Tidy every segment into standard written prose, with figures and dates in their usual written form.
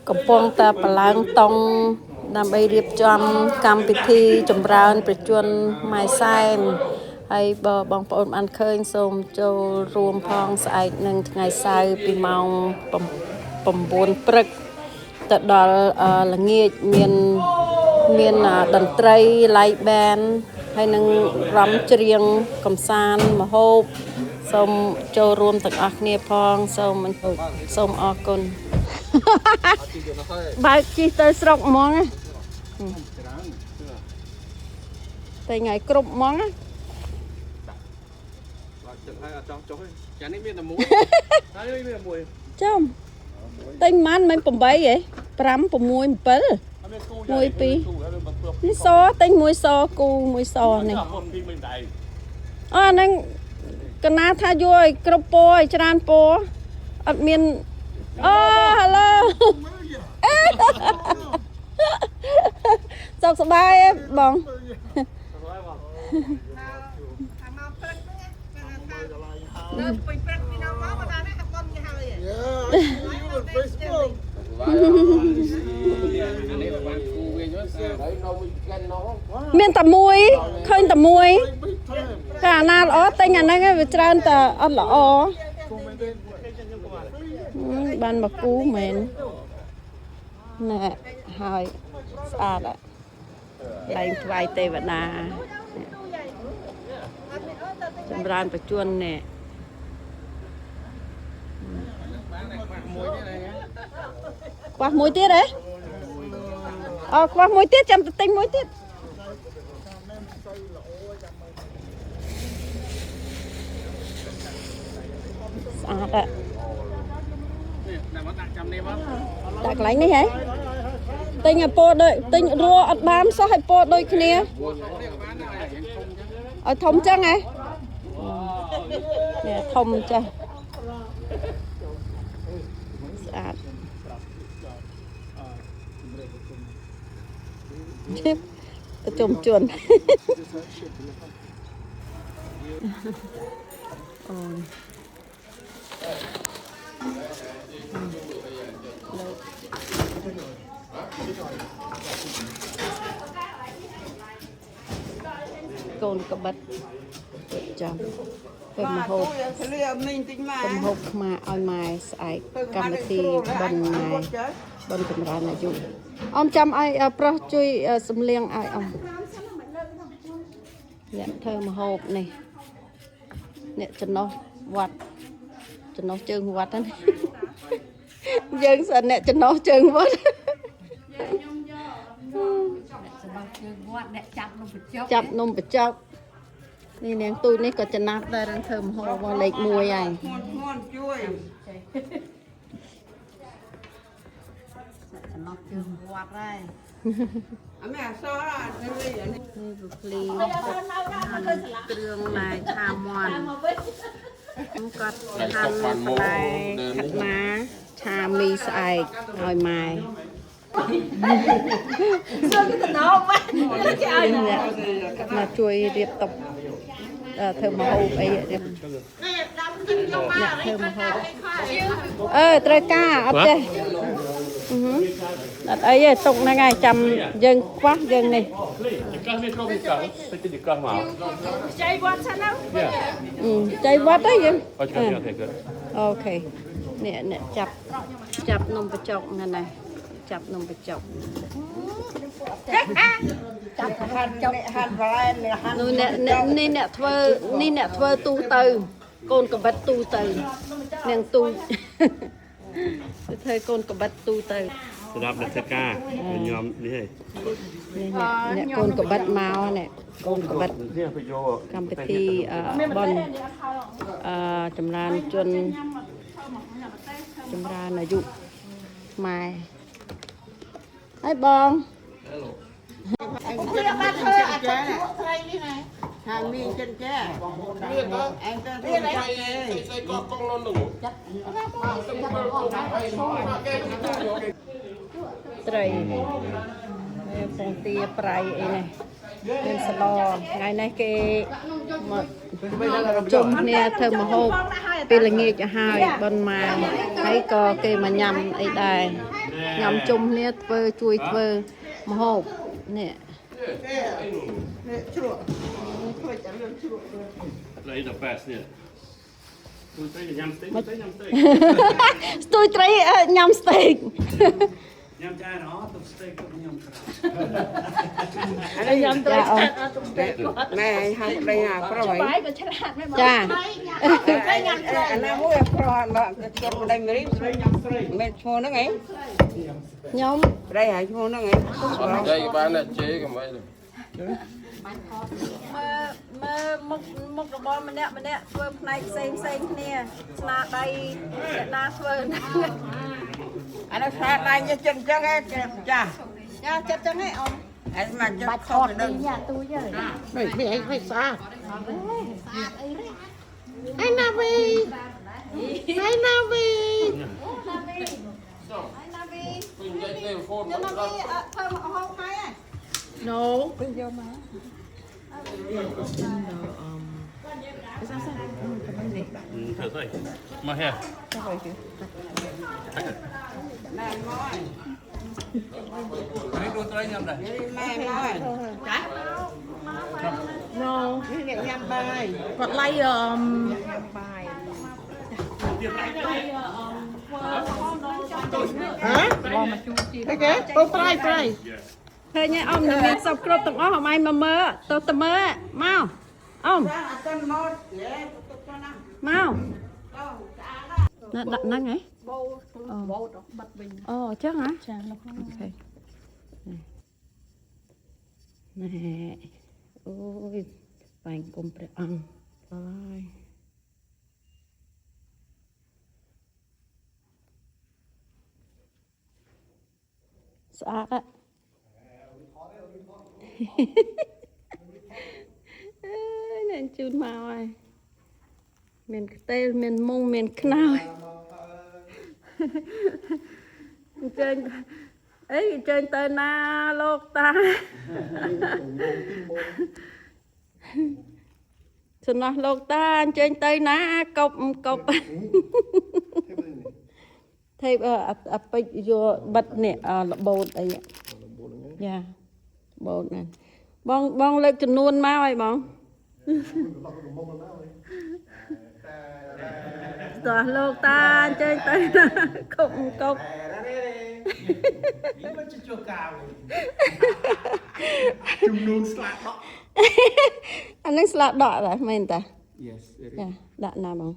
កំពុងតែប្រឡែងតង់ដើម្បីរៀបចំកម្មវិធីចម្រើនប្រជជនម៉ែសែមហើយបងប្អូនបានឃើញសូមចូលរួមផងស្អែកនឹងថ្ងៃសៅរ៍ពីម៉ោង9ព្រឹកទៅដល់ល្ងាចមានតន្ត្រី live band ហើយនឹងរំច្រៀងកំសាន្តមហូបសូមចូលរួមទាំងអស់គ្នាផងសូមអរគុណបើកជិះទៅស្រុកហ្មងតែថ្ងៃគ្រប់ហ្មងចានេះមានតែមួយហើយមានតែមួយចាំតែមិន8ហ៎5 6 7 1 2នេះសតែមួយសគូមួយសនេះអូហ្នឹងកណាថាយកឲ្យគ្រប់ពណ៌ឲ្យច្រើនពណ៌អត់មានអូ hello សុខសប្បាយទេបងនៅពេញព្រឹកពីណាមកមកដល់នេះហាក់បំគេហើយមានតែមួយឃើញតែមួយតែអាណាល្អតែអាហ្នឹងវាច្រើនតែអត់ល្អបានមកគូមែនណែហើយស្អាតឡើងថ្វាយទេវតាចម្រើនប្រជជននេះខ្វះមួយទៀតហ៎អូខ្វះមួយទៀតចាំទៅទិញមួយទៀតស្អាតនេះមកដាក់ចាំនេះមកដាក់កន្លែងនេះហ៎ទិញឲ្យពោដូចទិញរੂអត់បានសោះឲ្យពោដូចគ្នាឲ្យធំចឹងហ៎នេះធំចាស់ស្អាតប្រជុំជនអូកូនកបិតចាំទៅមហូបខ្មែរឲ្យម៉ែស្អែកកម្មវិធីបិណ្ឌម៉ែបិណ្ឌចម្រើនអាយុអមចាំឲ្យប្រុសជួយសំលៀងឲ្យអមអ្នកធ្វើមហូបនេះអ្នកចំណុះវត្តចំណុះជើងវត្តហ្នឹងយើងសិនអ្នកចំណុះជើងវត្តអ្នកចាប់នំបញ្ចុកនេះនាងទូចនេះក៏ចំណាប់ដែរនឹងធ្វើមហូបលេខ1ហើយជួយចំណុះជើងវត្តហើយអមេអសរនេះវាភ្លីគ្រឿងណែឆាមាន់គាត់ហាន់បន្លែខាត់ណាឆាមីស្អែកឲ្យម៉ែមកជួយរៀបតុបធ្វើម្ហូបអីរៀបធ្វើម្ហូបត្រូវការអត់ទេអត់អីទេទុកហ្នឹងហើយចាំយើងខ្វះយើងនេះចៃវត្តសិនទៅចៃវត្តទៅយើងអូខេនេះចាប់នំបញ្ចុកហ្នឹងណាចាប់នំបញ្ចុកចាប់ហាន់ចុកហាន់បន្លែនេះអ្នកធ្វើទូទៅកូនកបិតទូទៅនាងទូធ្វើកូនកបិតទូទៅសម្រាប់អ្នកធ្វើការខ្ញុំនេះអ្នកកូនកបិតមកនេះកូនកបិតកម្មវិធីបនចម្រើនជនចម្រើនអាយុម៉ែហើយបងខ្ញុំបានធ្វើអាចារ្យត្រីនេះណាថាមានចិនចាមានអញទៅរៀនអីស្អីក៏កងលន់នោះត្រីពងទាប្រៃអីនេះ មានសឡថ្ងៃនេះគេមកជុំគ្នាធ្វើម្ហូបពេលល្ងាចទៅហើយបនមកហើយក៏គេមកញ៉ាំអីដែរញ៉ាំជុំគ្នាធ្វើជួយធ្វើម្ហូបនេះ Đây là best nè. Tôi thấy là nhâm steak, tôi thấy nhâm steak. ស្ទួយត្រីញ៉ាំស្តេក Nhâm chai nó, tôi steak tôi nhâm chai. ញ៉ាំត្រីណែហើយប្តីណាប្រុសហើយចា អាណាមួយប្រុសមកគាត់ប្តីមេរីមិនឈ្មោះហ្នឹងឯង ខ្ញុំ ប្តីហើយឈ្មោះហ្នឹងឯង đây bán là chế cái mấy rồi មើលមុខរបស់ម្នាក់ធ្វើផ្នែកផ្សេងគ្នាស្នាដៃអ្នកណាធ្វើ អានោះស្អាតដែរចិត្តចឹងឯងចា ចាចិត្តចឹងហ៎អូន ហើយមកចិត្តខុសទៅដឹង មិនអីស្អាតអីណាវីអីណាវី mình dậy lên phone ណាវីធ្វើមកហូបហើយហ៎ No ពេញយកមក Thử thôi. Mà hè. Cái đôi tay nhâm này. ម៉ែមក No នេះញ៉ាំបាយ គាត់ឡៃបាយ ហ៎គេអូប្រៃ ឃើញហើយអ៊ំមានសពគ្រប់ទាំងអស់អមឯងមកមើលទៅមើលមកអ៊ំ អត់ទាន់មក មកដាក់ហ្នឹងហ៎ បោបិទវិញ អូអញ្ចឹងហ៎ចាអូខេណែអូយបាញ់គុំព្រះអង្គហើយស្អាតហ៎អ្នកជូនមកហើយមានខ្ទេលមានមុងមានខ្នើយអញ្ចឹងអីអញ្ចឹងទៅណាលោកតាសំណោះលោកតាអញ្ចឹងទៅណាកប់ថេបអពេចយកបិទនេះលបោតអីយ៉ាបោតណាបងលើកចំនួនមកហើយបងតោះលោកតាអញ្ចឹងទៅណាកប់នេះមិនជួកាវជំនួនស្លាកដក អានេះស្លាកដកដែរមែនតា Yes it ចាដាក់ណាបង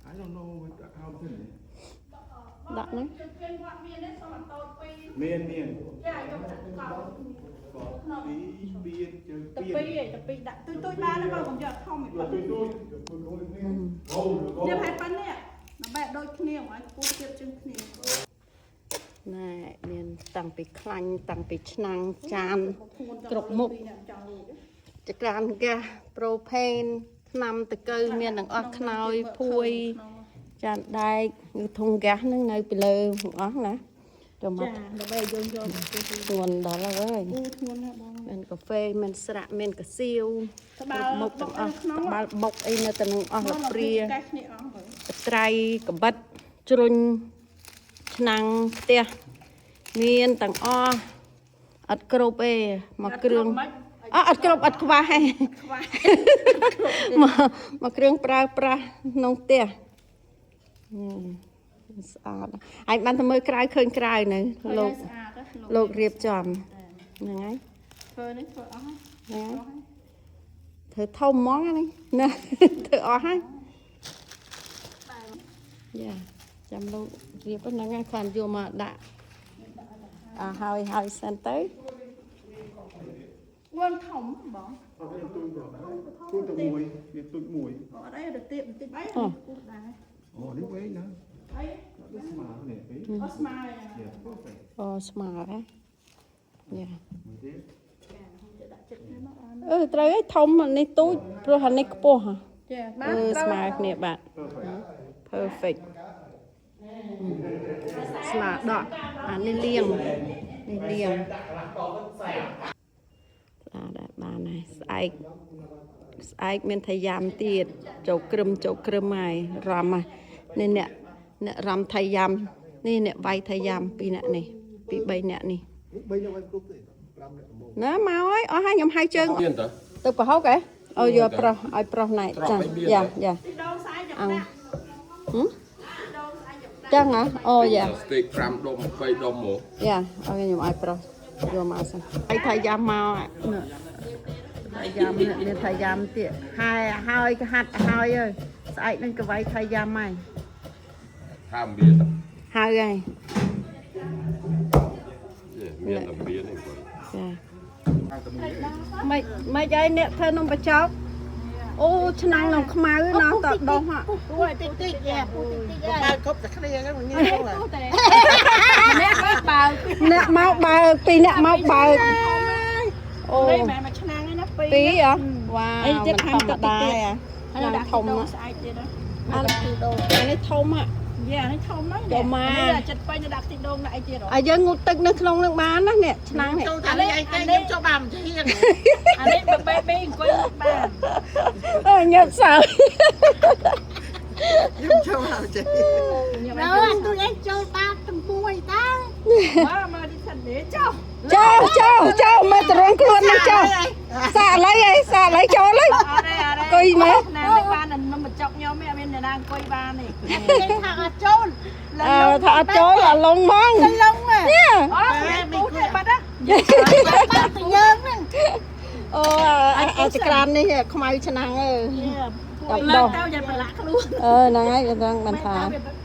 I don't know how to do it ដាក់ហ្នឹង មានចាខ្ញុំដាក់កោពីបៀនជើងបៀន ពីដាក់ទុយបានបងខ្ញុំយកធំទៅយកហេតុប៉ុណ្ណេះដល់បែបដូចគ្នាឲ្យពូទៀតជាងគ្នា ណែមានតាំងពីខ្លាញ់តាំងពីឆ្នាំងចានគ្រប់មុខចក្រានហ្គាសប្រូផេនថ្នាំតកៅមានទាំងអស់ខ្នើយភួយចានដែកឬធុងហ្គាសហ្នឹងនៅពីលើទាំងអស់ណាចូលមក ដើម្បីយើងយក ធ្ងន់ដល់ហើយ ពូធ្ងន់ណាបង មានកាហ្វេមានស្រាក់មានកាសៀវ ត្បាល់ មុខទាំងអស់ត្បាល់បុកអីនៅទៅនឹងអស់លព្រា កែគ្នាអស់ហើយ ត្រៃកបិតជ្រុញឆ្នាំងផ្ទះមានទាំងអស់អត់គ្រប់ទេមកគ្រឿងអត់គ្រប់អត់ខ្វះទេមកគ្រឿងប្រើប្រាស់ក្នុងផ្ទះស្អាតហើយបានតែមើលក្រៅឃើញក្រៅនៅលោករៀបចំហ្នឹងហើយ ធ្វើនេះធ្វើអស់ ហ្នឹងហើយធ្វើធំហ្មងនេះណាធ្វើអស់ហើយយ៉ាចាំលោករៀបហ្នឹងហើយខានយកមកដាក់ហើយសិនទៅ វងធំបង ទូទៅមួយវាទូចមួយ អត់អីទៅទៀតបន្តិចអីពូដែរ អូនេះវែងណា អី ស្មើនេះពេល អត់ស្មើ អូស្មើហ៎យ៉ា មួយទៀត ដាក់ចិត្តគ្នាមកអាន ត្រូវឲ្យធំនេះទូចព្រោះអានេះខ្ពស់ហ៎ ចាបាន ស្មើគ្នាបាទ perfect ស្លាដកអានេះលៀងស្លាដែរបាន បានហើយស្អែកមានថាយ៉ាំទៀតចូលក្រឹមហើយរំនេះអ្នករំថាយ៉ាំនេះអ្នកវាយថាយ៉ាំពីរអ្នកនេះពី3អ្នកនេះណាមកហើយអស់ហើយខ្ញុំហៅជើង មានតើ ទៅប្រហុកឯងឲ្យយកប្រុសឲ្យប្រុសណៃចាយ៉ា ដូងស្អែកចាំណា ចឹងហ៎អូយ៉ា ស្ទេក5ដុំ20ដុំមក យ៉ាឲ្យខ្ញុំឲ្យប្រុសយកមកសិនហើយថាយ៉ាំមកថាយ៉ាំនេះថាយ៉ាំទៀតហើយក៏ហាត់ហើយស្អែកនឹងក៏វាយថាយ៉ាំហើយ ថាមានតើ ហើយហើយ មានតែមានទេបង ចាមិនឲ្យអ្នកធ្វើនំបញ្ចុកអូឆ្នាំងនំខ្មៅណោះតដោះហ่ะ គួរឲ្យតិចតិចយ៉ាពូតិចតិចយ៉ា បើគ្រប់តែគ្នាហ្នឹងងាយហ្នឹង តែអ្នកមកបើ អ្នកមកបើកពីរអ្នកមកបើកអូ នេះមិនមកឆ្នាំងឯណាពីរ ពីរហ៎វ៉ាវ អីទៀត មិន ខាង ធ ទឹក ម្ម តិច តា ទៀត អា ហើយ ហ្នឹង ដាក់ ធំ ដូង ណាស់ ស្អែកទៀតណា អានេះធំហ่ะ យ៉ានេះធំហ្នឹង ចូលមក នេះចិត្តពេញទៅដាក់តិចដូងដាក់អីទៀត ឲ្យយើងងូតទឹកនៅក្នុងនឹងបានណានេះឆ្នាំងនេះ ចូលតែនេះឯងខ្ញុំចូលបានមិនហៀង អានេះបេបេអង្គុយបាន ញើសសើ ខ្ញុំចូលហើយចេះ នៅអញជួយឯងចូលបានទាំងពួយតាមកទីសិននេះចុះ ចូលមកតរងខ្លួននេះចូលសាក់ឥឡូវចូលហើយ អរេណានេះបាននំបញ្ចុកខ្ញុំឯងមានអ្នកណាអង្គុយបាននេះគេថាអត់ចូល ថាអត់ចូលអាឡុងហ្មង ឡុងអូមានគូទេបាត់ណាបាត់ទៅយើងហ្នឹង អូអាចក្រាននេះខ្មៅឆ្នាំងអើ លើកទៅយ៉ាងប្រឡាក់ខ្លួន ហ្នឹងហើយហ្នឹងមិនថា វា